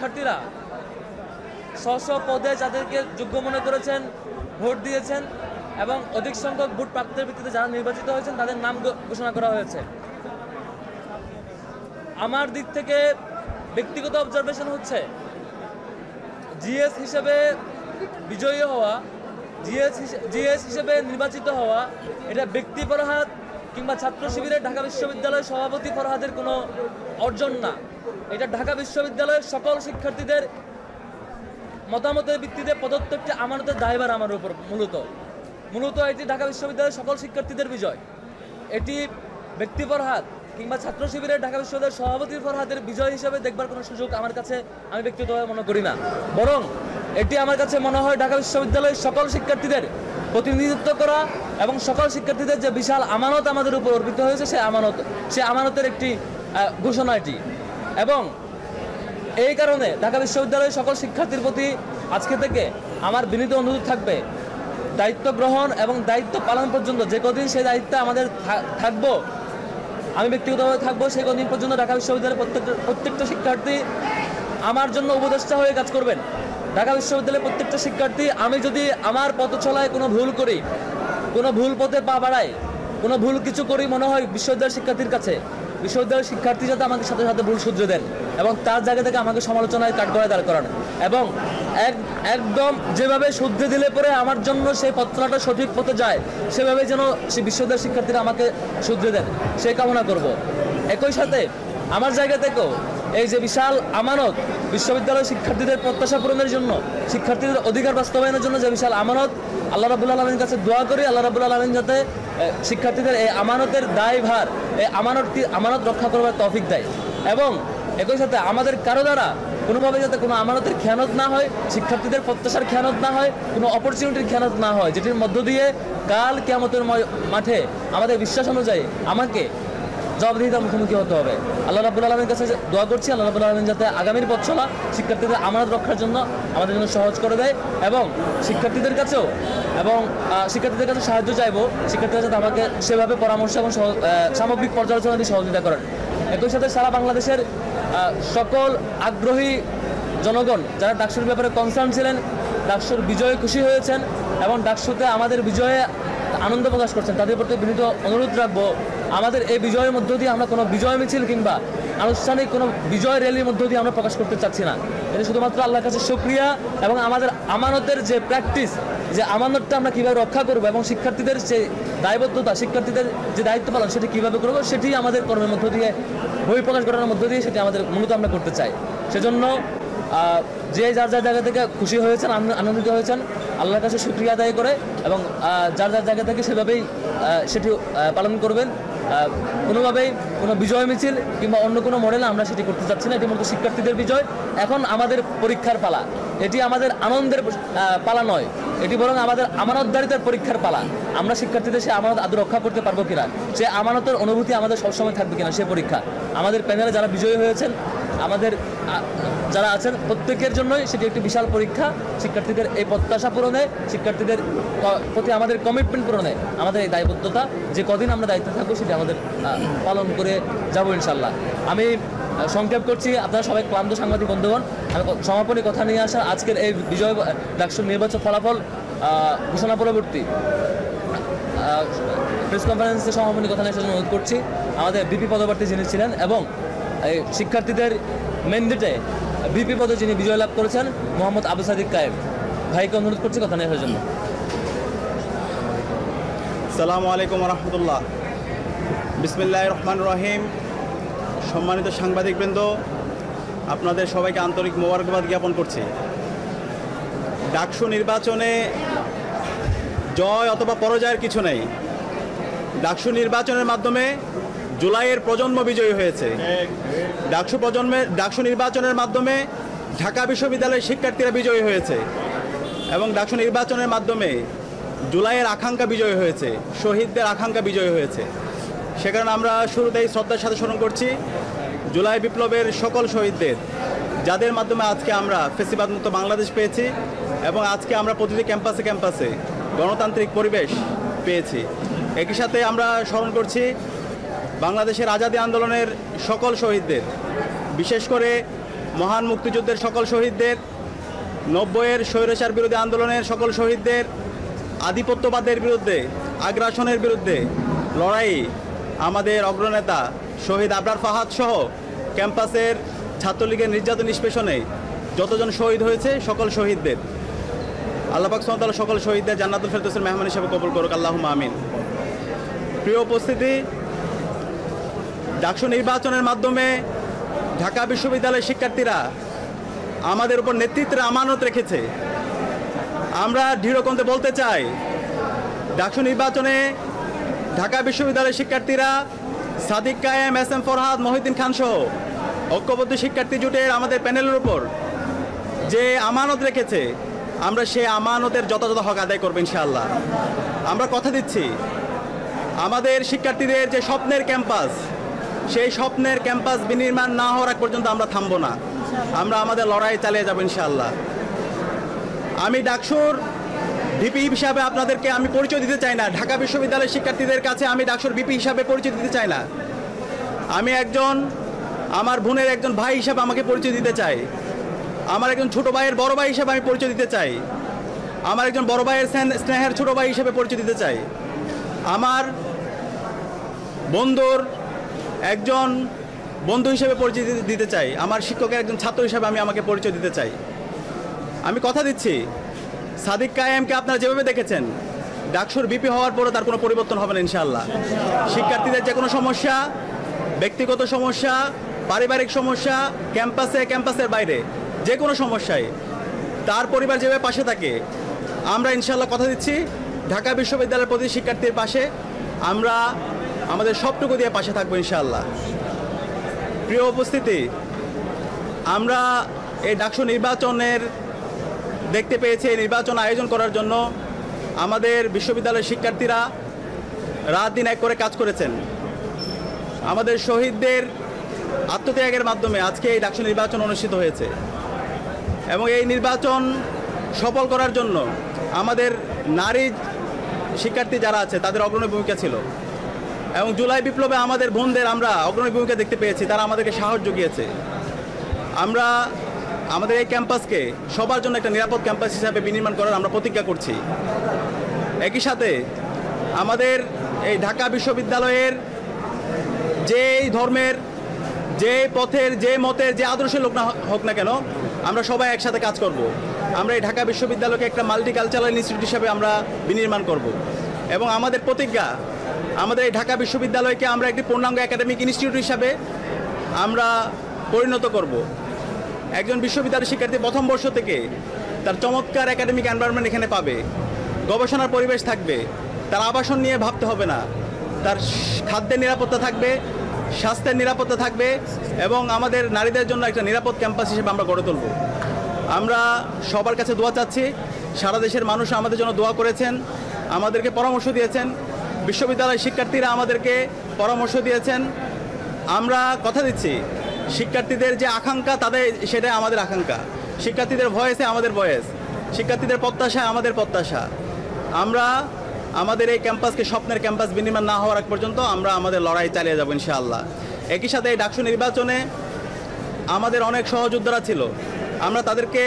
শিক্ষার্থীরা স্ব পদে যাদেরকে যোগ্য মনে করেছেন ভোট দিয়েছেন এবং অধিক সংখ্যক ভোট প্রাপ্তির ভিত্তিতে যারা নির্বাচিত হয়েছেন তাদের নাম ঘোষণা করা হয়েছে। আমার দিক থেকে ব্যক্তিগত অবজারভেশন হচ্ছে জিএস হিসেবে বিজয়ী হওয়া, জিএস হিসেবে নির্বাচিত হওয়া এটা ব্যক্তি ফরহাদ কিংবা ছাত্র শিবিরের ঢাকা বিশ্ববিদ্যালয়ের সভাপতি ফরহাদের কোনো অর্জন না। এটা ঢাকা বিশ্ববিদ্যালয়ের সকল শিক্ষার্থীদের মতামতের ভিত্তিতে প্রদত্ত একটি আমানতের দায়ভার আমার উপর। মূলত এটি ঢাকা বিশ্ববিদ্যালয়ের সকল শিক্ষার্থীদের বিজয়। এটি ব্যক্তি ফরহাদ কিংবা ছাত্র শিবিরের ঢাকা বিশ্ববিদ্যালয়ের সভাপতির ফরহাদের বিজয় হিসেবে দেখবার কোনো সুযোগ আমার কাছে আমি ব্যক্তিগতভাবে মনে করি না। বরং এটি আমার কাছে মনে হয় ঢাকা বিশ্ববিদ্যালয়ের সকল শিক্ষার্থীদের প্রতিনিধিত্ব করা এবং সকল শিক্ষার্থীদের যে বিশাল আমানত আমাদের উপর অর্পিত হয়েছে সে আমানতের একটি ঘোষণা এটি। এবং এই কারণে ঢাকা বিশ্ববিদ্যালয়ের সকল শিক্ষার্থীর প্রতি আজকে থেকে আমার বিনীত অনুরোধ থাকবে, দায়িত্ব গ্রহণ এবং দায়িত্ব পালন পর্যন্ত যে কদিন সেই দায়িত্বে আমাদের থাকবো, আমি ব্যক্তিগতভাবে থাকবো, সেই কদিন পর্যন্ত ঢাকা বিশ্ববিদ্যালয়ের প্রত্যেকটা শিক্ষার্থী আমার জন্য উপদেষ্টা হয়ে কাজ করবেন। ঢাকা বিশ্ববিদ্যালয়ের প্রত্যেকটা শিক্ষার্থী, আমি যদি আমার পথ চলায় কোনো ভুল করি, কোনো ভুল পথে পা বাড়াই, কোনো ভুল কিছু করি মনে হয় বিশ্ববিদ্যালয়ের শিক্ষার্থীর কাছে, বিশ্ববিদ্যালয়ের শিক্ষার্থী যাতে আমাকে সাথে সাথে ভুল শুধরে দেন এবং তার জায়গা থেকে আমাকে সমালোচনায় কাঠগড়ায় দাঁড় করান এবং একদম যেভাবে শুদ্ধে দিলে পরে আমার জন্য সেই পথটা সঠিক পথে যায় সেভাবে যেন সেই বিশ্ববিদ্যালয়ের শিক্ষার্থীরা আমাকে শুধরে দেন সেই কামনা করব। একই সাথে আমার জায়গা থেকেও এই যে বিশাল আমানত বিশ্ববিদ্যালয়ের শিক্ষার্থীদের প্রত্যাশা পূরণের জন্য, শিক্ষার্থীদের অধিকার বাস্তবায়নের জন্য যে বিশাল আমানত, আল্লাহ রাব্বুল আলামিনের কাছে দোয়া করি আল্লাহ রাব্বুল আলামিন যাতে শিক্ষার্থীদের এই আমানতের দায়ভার, এই আমানত রক্ষা করবার তৌফিক দেয় এবং একই সাথে আমাদের কারো দ্বারা কোনোভাবে যাতে কোনো আমানতের খেয়ানত না হয়, শিক্ষার্থীদের প্রত্যাশার খেয়ানত না হয়, কোনো অপরচুনিটির খেয়ানত না হয়, যেটির মধ্য দিয়ে কাল কিয়ামতের মাঠে আমাদের বিশ্বাস অনুযায়ী আমাকে জবাবদিহিতার মুখোমুখি হতে হবে। আল্লাহ রাব্বুল আলামিনের কাছে দোয়া করছি আল্লাহ রাব্বুল আলামিন যাতে আগামীর পথ চলা শিক্ষার্থীদের আমানত রক্ষার জন্য আমাদের জন্য সহজ করে দেয় এবং শিক্ষার্থীদের কাছে সাহায্য চাইবো, শিক্ষার্থীরা যাতে আমাকে সেভাবে পরামর্শ এবং সামগ্রিক পর্যালোচনা দিয়ে সহযোগিতা করেন। একই সাথে সারা বাংলাদেশের সকল আগ্রহী জনগণ যারা ডাকসুর ব্যাপারে কনসার্ন ছিলেন, ডাকসুর বিজয়ে খুশি হয়েছেন এবং ডাকসুতে আমাদের বিজয়ে আনন্দ প্রকাশ করছেন, তাদের প্রতি বিনীত অনুরোধ রাখবো আমাদের এই বিজয়ের মধ্য দিয়ে আমরা কোনো বিজয় মিছিল কিংবা আনুষ্ঠানিক কোনো বিজয় র্যালির মধ্য দিয়ে আমরা প্রকাশ করতে চাচ্ছি না। এটা শুধুমাত্র আল্লাহর কাছে শুকরিয়া এবং আমাদের আমানতের যে প্র্যাকটিস, যে আমানতটা আমরা কীভাবে রক্ষা করবো এবং শিক্ষার্থীদের যে দায়বদ্ধতা, শিক্ষার্থীদের যে দায়িত্ব পালন সেটি কীভাবে করবো সেটি আমাদের কর্মের মধ্য দিয়ে, বহিঃপ্রকাশ ঘটানোর মধ্য দিয়ে সেটি আমাদের মূলত আমরা করতে চাই। সেজন্য যে যার জায়গা থেকে খুশি হয়েছেন, আনন্দিত হয়েছেন, আল্লাহর কাছে শুকরিয়া আদায় করে এবং যার জায়গা থেকে সেভাবেই সেটি পালন করবেন। কোনোভাবেই কোনো বিজয় মিছিল কিংবা অন্য কোনো মডেলে আমরা সেটি করতে চাচ্ছি না। এটি মূলত শিক্ষার্থীদের বিজয়। এখন আমাদের পরীক্ষার পালা, এটি আমাদের আনন্দের পালা নয়, এটি বরং আমাদের আমানতদারিতার পরীক্ষার পালা। আমরা শিক্ষার্থীদের সে আমানত আদৌ রক্ষা করতে পারবো কিনা, সে আমানতের অনুভূতি আমাদের সবসময় থাকবে কিনা, সে পরীক্ষা। আমাদের প্যানেলে যারা বিজয়ী হয়েছেন, আমাদের যারা আছেন প্রত্যেকের জন্যই সেটি একটি বিশাল পরীক্ষা। শিক্ষার্থীদের এই প্রত্যাশা পূরণে, শিক্ষার্থীদের প্রতি আমাদের কমিটমেন্ট পূরণে আমাদের এই দায়বদ্ধতা, যে কদিন আমরা দায়িত্বে থাকবো সেটি আমাদের পালন করে যাবো ইনশাল্লাহ। আমি সংক্ষেপ করছি, আপনারা সবাই ক্লান্ত সাংবাদিক বন্ধুগণ, আমি সমাপনী কথা নিয়ে আসা আজকের এই বিজয় ডাকসুর নির্বাচন ফলাফল ঘোষণা পরবর্তী প্রেস কনফারেন্সে সমাপনী কথা নিয়ে আসার জন্য অনুরোধ করছি আমাদের বিপি পদপ্রার্থী যিনি ছিলেন এবং এই শিক্ষার্থীদের ম্যান্ডেটে বিপি পদে যিনি বিজয় লাভ করেছেন মোহাম্মদ আবু সাদিক কায়েম ভাইকে অনুরোধ করছি কথা নিয়ে আসার জন্য। আসসালামু আলাইকুম রহমতুল্লাহ। বিসমিল্লাহির রহমানির রহিম। সম্মানিত সাংবাদিকবৃন্দ, আপনাদের সবাইকে আন্তরিক মোবারকবাদ জ্ঞাপন করছি। ডাকসু নির্বাচনে জয় অথবা পরাজয়ের কিছু নেই। ডাকসু নির্বাচনের মাধ্যমে জুলাইয়ের প্রজন্ম বিজয়ী হয়েছে। ডাকসু নির্বাচনের মাধ্যমে ঢাকা বিশ্ববিদ্যালয়ের শিক্ষার্থীরা বিজয়ী হয়েছে এবং ডাকসু নির্বাচনের মাধ্যমে জুলাইয়ের আকাঙ্ক্ষা বিজয়ী হয়েছে, শহীদদের আকাঙ্ক্ষা বিজয়ী হয়েছে। সে কারণে আমরা শুরুতেই শ্রদ্ধার সাথে স্মরণ করছি জুলাই বিপ্লবের সকল শহীদদের, যাদের মাধ্যমে আজকে আমরা ফ্যাসিবাদ মুক্ত বাংলাদেশ পেয়েছি এবং আজকে আমরা প্রতিটি ক্যাম্পাসে গণতান্ত্রিক পরিবেশ পেয়েছি। একই সাথে আমরা স্মরণ করছি বাংলাদেশের আজাদী আন্দোলনের সকল শহীদদের, বিশেষ করে মহান মুক্তিযুদ্ধের সকল শহীদদের, 90-এর স্বৈরাচার বিরোধী আন্দোলনের সকল শহীদদের, আধিপত্যবাদের বিরুদ্ধে, আগ্রাসনের বিরুদ্ধে লড়াই আমাদের অগ্রনেতা শহীদ আবরার ফাহাদ সহ ক্যাম্পাসের ছাত্রলীগের নির্যাতন নিষ্পেষণে যতজন শহীদ হয়েছে সকল শহীদদের আল্লাহ পাক সুবহানাহু ওয়া তাআলা সকল শহীদদের জান্নাতুল ফেরদৌসের মেহমান হিসেবে কবুল করুক, আল্লাহুম্মা আমিন। প্রিয় উপস্থিতি, ডাকসু নির্বাচনের মাধ্যমে ঢাকা বিশ্ববিদ্যালয়ের শিক্ষার্থীরা আমাদের উপর নেতৃত্বের আমানত রেখেছে। আমরা দৃঢ়কণ্ঠে বলতে চাই, ডাকসু নির্বাচনে ঢাকা বিশ্ববিদ্যালয়ের শিক্ষার্থীরা সাদিক কায়েম, এস এম ফরহাদ, মহিউদ্দিন খান সহ ঐক্যবদ্ধ শিক্ষার্থী জোটের আমাদের প্যানেলের উপর যে আমানত রেখেছে, আমরা সেই আমানতের যথাযথ হক আদায় করবো ইনশাআল্লাহ। আমরা কথা দিচ্ছি, আমাদের শিক্ষার্থীদের যে স্বপ্নের ক্যাম্পাস, সেই স্বপ্নের ক্যাম্পাস বিনির্মাণ না হওয়ার আগ পর্যন্ত আমরা থামবো না, আমরা আমাদের লড়াই চালিয়ে যাবো ইনশাআল্লাহ। আমি ডাকসুর ভিপি হিসাবে আপনাদেরকে আমি পরিচয় দিতে চাই না, ঢাকা বিশ্ববিদ্যালয়ের শিক্ষার্থীদের কাছে আমি ডাকসুর ভিপি হিসাবে পরিচয় দিতে চাই না। আমি একজন, আমার বোনের একজন ভাই হিসাবে আমাকে পরিচয় দিতে চাই, আমার একজন ছোট ভাইয়ের বড় ভাই হিসাবে আমি পরিচয় দিতে চাই, আমার একজন বড় ভাইয়ের স্নেহের ছোট ভাই হিসাবে পরিচয় দিতে চাই, আমার বন্ধুর একজন বন্ধু হিসেবে পরিচয় দিতে চাই, আমার শিক্ষকের একজন ছাত্র হিসাবে আমি আমাকে পরিচয় দিতে চাই। আমি কথা দিচ্ছি, সাদিক কায়েমকে আপনারা যেভাবে দেখেছেন, ডাকসুর ভিপি হওয়ার পরও তার কোনো পরিবর্তন হবে না ইনশাআল্লাহ। শিক্ষার্থীদের যে কোনো সমস্যা, ব্যক্তিগত সমস্যা, পারিবারিক সমস্যা, ক্যাম্পাসের বাইরে যে কোনো সমস্যায় তার পরিবার যেভাবে পাশে থাকে, আমরা ইনশাআল্লাহ কথা দিচ্ছি ঢাকা বিশ্ববিদ্যালয়ের প্রতি শিক্ষার্থীর পাশে আমরা আমাদের সবটুকু দিয়ে পাশে থাকবো ইনশাআল্লাহ। প্রিয় উপস্থিতি, আমরা এই ডাকসু নির্বাচনের দেখতে পেয়েছি, এই নির্বাচন আয়োজন করার জন্য আমাদের বিশ্ববিদ্যালয়ের শিক্ষার্থীরা রাত দিন এক করে কাজ করেছেন। আমাদের শহীদদের আত্মত্যাগের মাধ্যমে আজকে এই ডাকসু নির্বাচন অনুষ্ঠিত হয়েছে এবং এই নির্বাচন সফল করার জন্য আমাদের নারী শিক্ষার্থী যারা আছে তাদের অগ্রণী ভূমিকা ছিল এবং জুলাই বিপ্লবে আমাদের বোনদের আমরা অগ্রণী ভূমিকা দেখতে পেয়েছি, তারা আমাদেরকে সাহস জুগিয়েছে। আমরা আমাদের এই ক্যাম্পাসকে সবার জন্য একটা নিরাপদ ক্যাম্পাস হিসাবে বিনির্মাণ করার আমরা প্রতিজ্ঞা করছি। একই সাথে আমাদের এই ঢাকা বিশ্ববিদ্যালয়ের যেই ধর্মের, যে পথের, যে মতের, যে আদর্শের লোক না হোক না কেন, আমরা সবাই একসাথে কাজ করব। আমরা এই ঢাকা বিশ্ববিদ্যালয়কে একটা মাল্টিকালচারাল ইনস্টিটিউট হিসাবে আমরা বিনির্মাণ করব এবং আমাদের প্রতিজ্ঞা, আমাদের এই ঢাকা বিশ্ববিদ্যালয়কে আমরা একটি পূর্ণাঙ্গ একাডেমিক ইনস্টিটিউট হিসাবে আমরা পরিণত করব। একজন বিশ্ববিদ্যালয়ের শিক্ষার্থী প্রথম বর্ষ থেকে তার চমৎকার একাডেমিক এনভায়রনমেন্ট এখানে পাবে, গবেষণার পরিবেশ থাকবে, তার আবাসন নিয়ে ভাবতে হবে না, তার খাদ্যের নিরাপত্তা থাকবে, স্বাস্থ্যের নিরাপত্তা থাকবে এবং আমাদের নারীদের জন্য একটা নিরাপদ ক্যাম্পাস হিসেবে আমরা গড়ে তুলব। আমরা সবার কাছে দোয়া চাচ্ছি, সারা দেশের মানুষ আমাদের জন্য দোয়া করেছেন, আমাদেরকে পরামর্শ দিয়েছেন, বিশ্ববিদ্যালয়ের শিক্ষার্থীরা আমাদেরকে পরামর্শ দিয়েছেন। আমরা কথা দিচ্ছি, শিক্ষার্থীদের যে আকাঙ্ক্ষা তাদের সেটাই আমাদের আকাঙ্ক্ষা, শিক্ষার্থীদের ভয়েসে আমাদের ভয়েস, শিক্ষার্থীদের প্রত্যাশায় আমাদের প্রত্যাশা। আমরা আমাদের এই ক্যাম্পাসকে স্বপ্নের ক্যাম্পাস বিনির্মাণ না হওয়ার আগ পর্যন্ত আমরা আমাদের লড়াই চালিয়ে যাবো ইনশাআল্লাহ। একই সাথে এই ডাকসু নির্বাচনে আমাদের অনেক সহযোদ্ধারা ছিল, আমরা তাদেরকে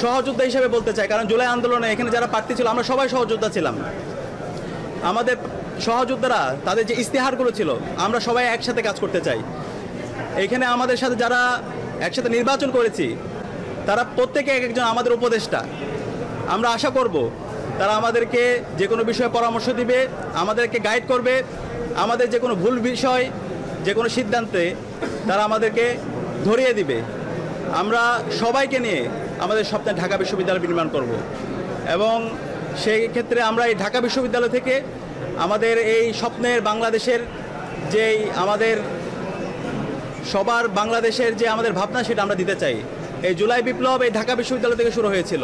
সহযোদ্ধা হিসেবে বলতে চাই, কারণ জুলাই আন্দোলনে এখানে যারা প্রার্থী ছিল আমরা সবাই সহযোদ্ধা ছিলাম। আমাদের সহযোদ্ধারা তাদের যে ইস্তেহারগুলো ছিল আমরা সবাই একসাথে কাজ করতে চাই। এখানে আমাদের সাথে যারা একসাথে নির্বাচন করেছি তারা প্রত্যেকে এক একজন আমাদের উপদেষ্টা। আমরা আশা করব তারা আমাদেরকে যে কোনো বিষয়ে পরামর্শ দিবে, আমাদেরকে গাইড করবে, আমাদের যে কোনো ভুল বিষয়, যে কোনো সিদ্ধান্তে তারা আমাদেরকে ধরিয়ে দিবে। আমরা সবাইকে নিয়ে আমাদের স্বপ্নে ঢাকা বিশ্ববিদ্যালয় নির্মাণ করব এবং সেই ক্ষেত্রে আমরা এই ঢাকা বিশ্ববিদ্যালয় থেকে আমাদের এই স্বপ্নের বাংলাদেশের যেই আমাদের সবার বাংলাদেশের যে আমাদের ভাবনা সেটা আমরা দিতে চাই। এই জুলাই বিপ্লব এই ঢাকা বিশ্ববিদ্যালয় থেকে শুরু হয়েছিল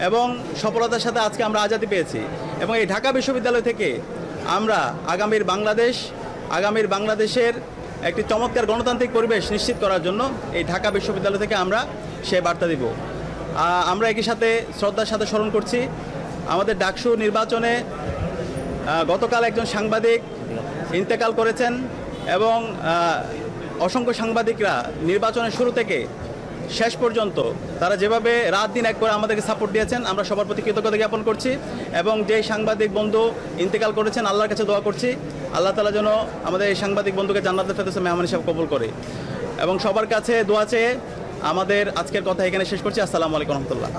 এবং সফলতার সাথে আজকে আমরা আজাদি পেয়েছি এবং এই ঢাকা বিশ্ববিদ্যালয় থেকে আমরা আগামীর বাংলাদেশের একটি চমৎকার গণতান্ত্রিক পরিবেশ নিশ্চিত করার জন্য এই ঢাকা বিশ্ববিদ্যালয় থেকে আমরা সে বার্তা দিব। আমরা একই সাথে শ্রদ্ধার সাথে স্মরণ করছি আমাদের ডাকসু নির্বাচনে গতকাল একজন সাংবাদিক ইন্তেকাল করেছেন এবং অসংখ্য সাংবাদিকরা নির্বাচনের শুরু থেকে শেষ পর্যন্ত তারা যেভাবে রাত দিন এক করে আমাদেরকে সাপোর্ট দিয়েছেন, আমরা সবার প্রতি কৃতজ্ঞতা জ্ঞাপন করছি। এবং যে সাংবাদিক বন্ধু ইন্তেকাল করেছেন, আল্লাহর কাছে দোয়া করছি আল্লাহ তাআলা যেন আমাদের এই সাংবাদিক বন্ধুকে জান্নাতুল ফেরদৌসে মেহমান হিসেবে কবুল করে। এবং সবার কাছে দোয়া চেয়ে আমাদের আজকের কথা এখানে শেষ করছি। আসসালামু আলাইকুম রহমতুল্লাহ।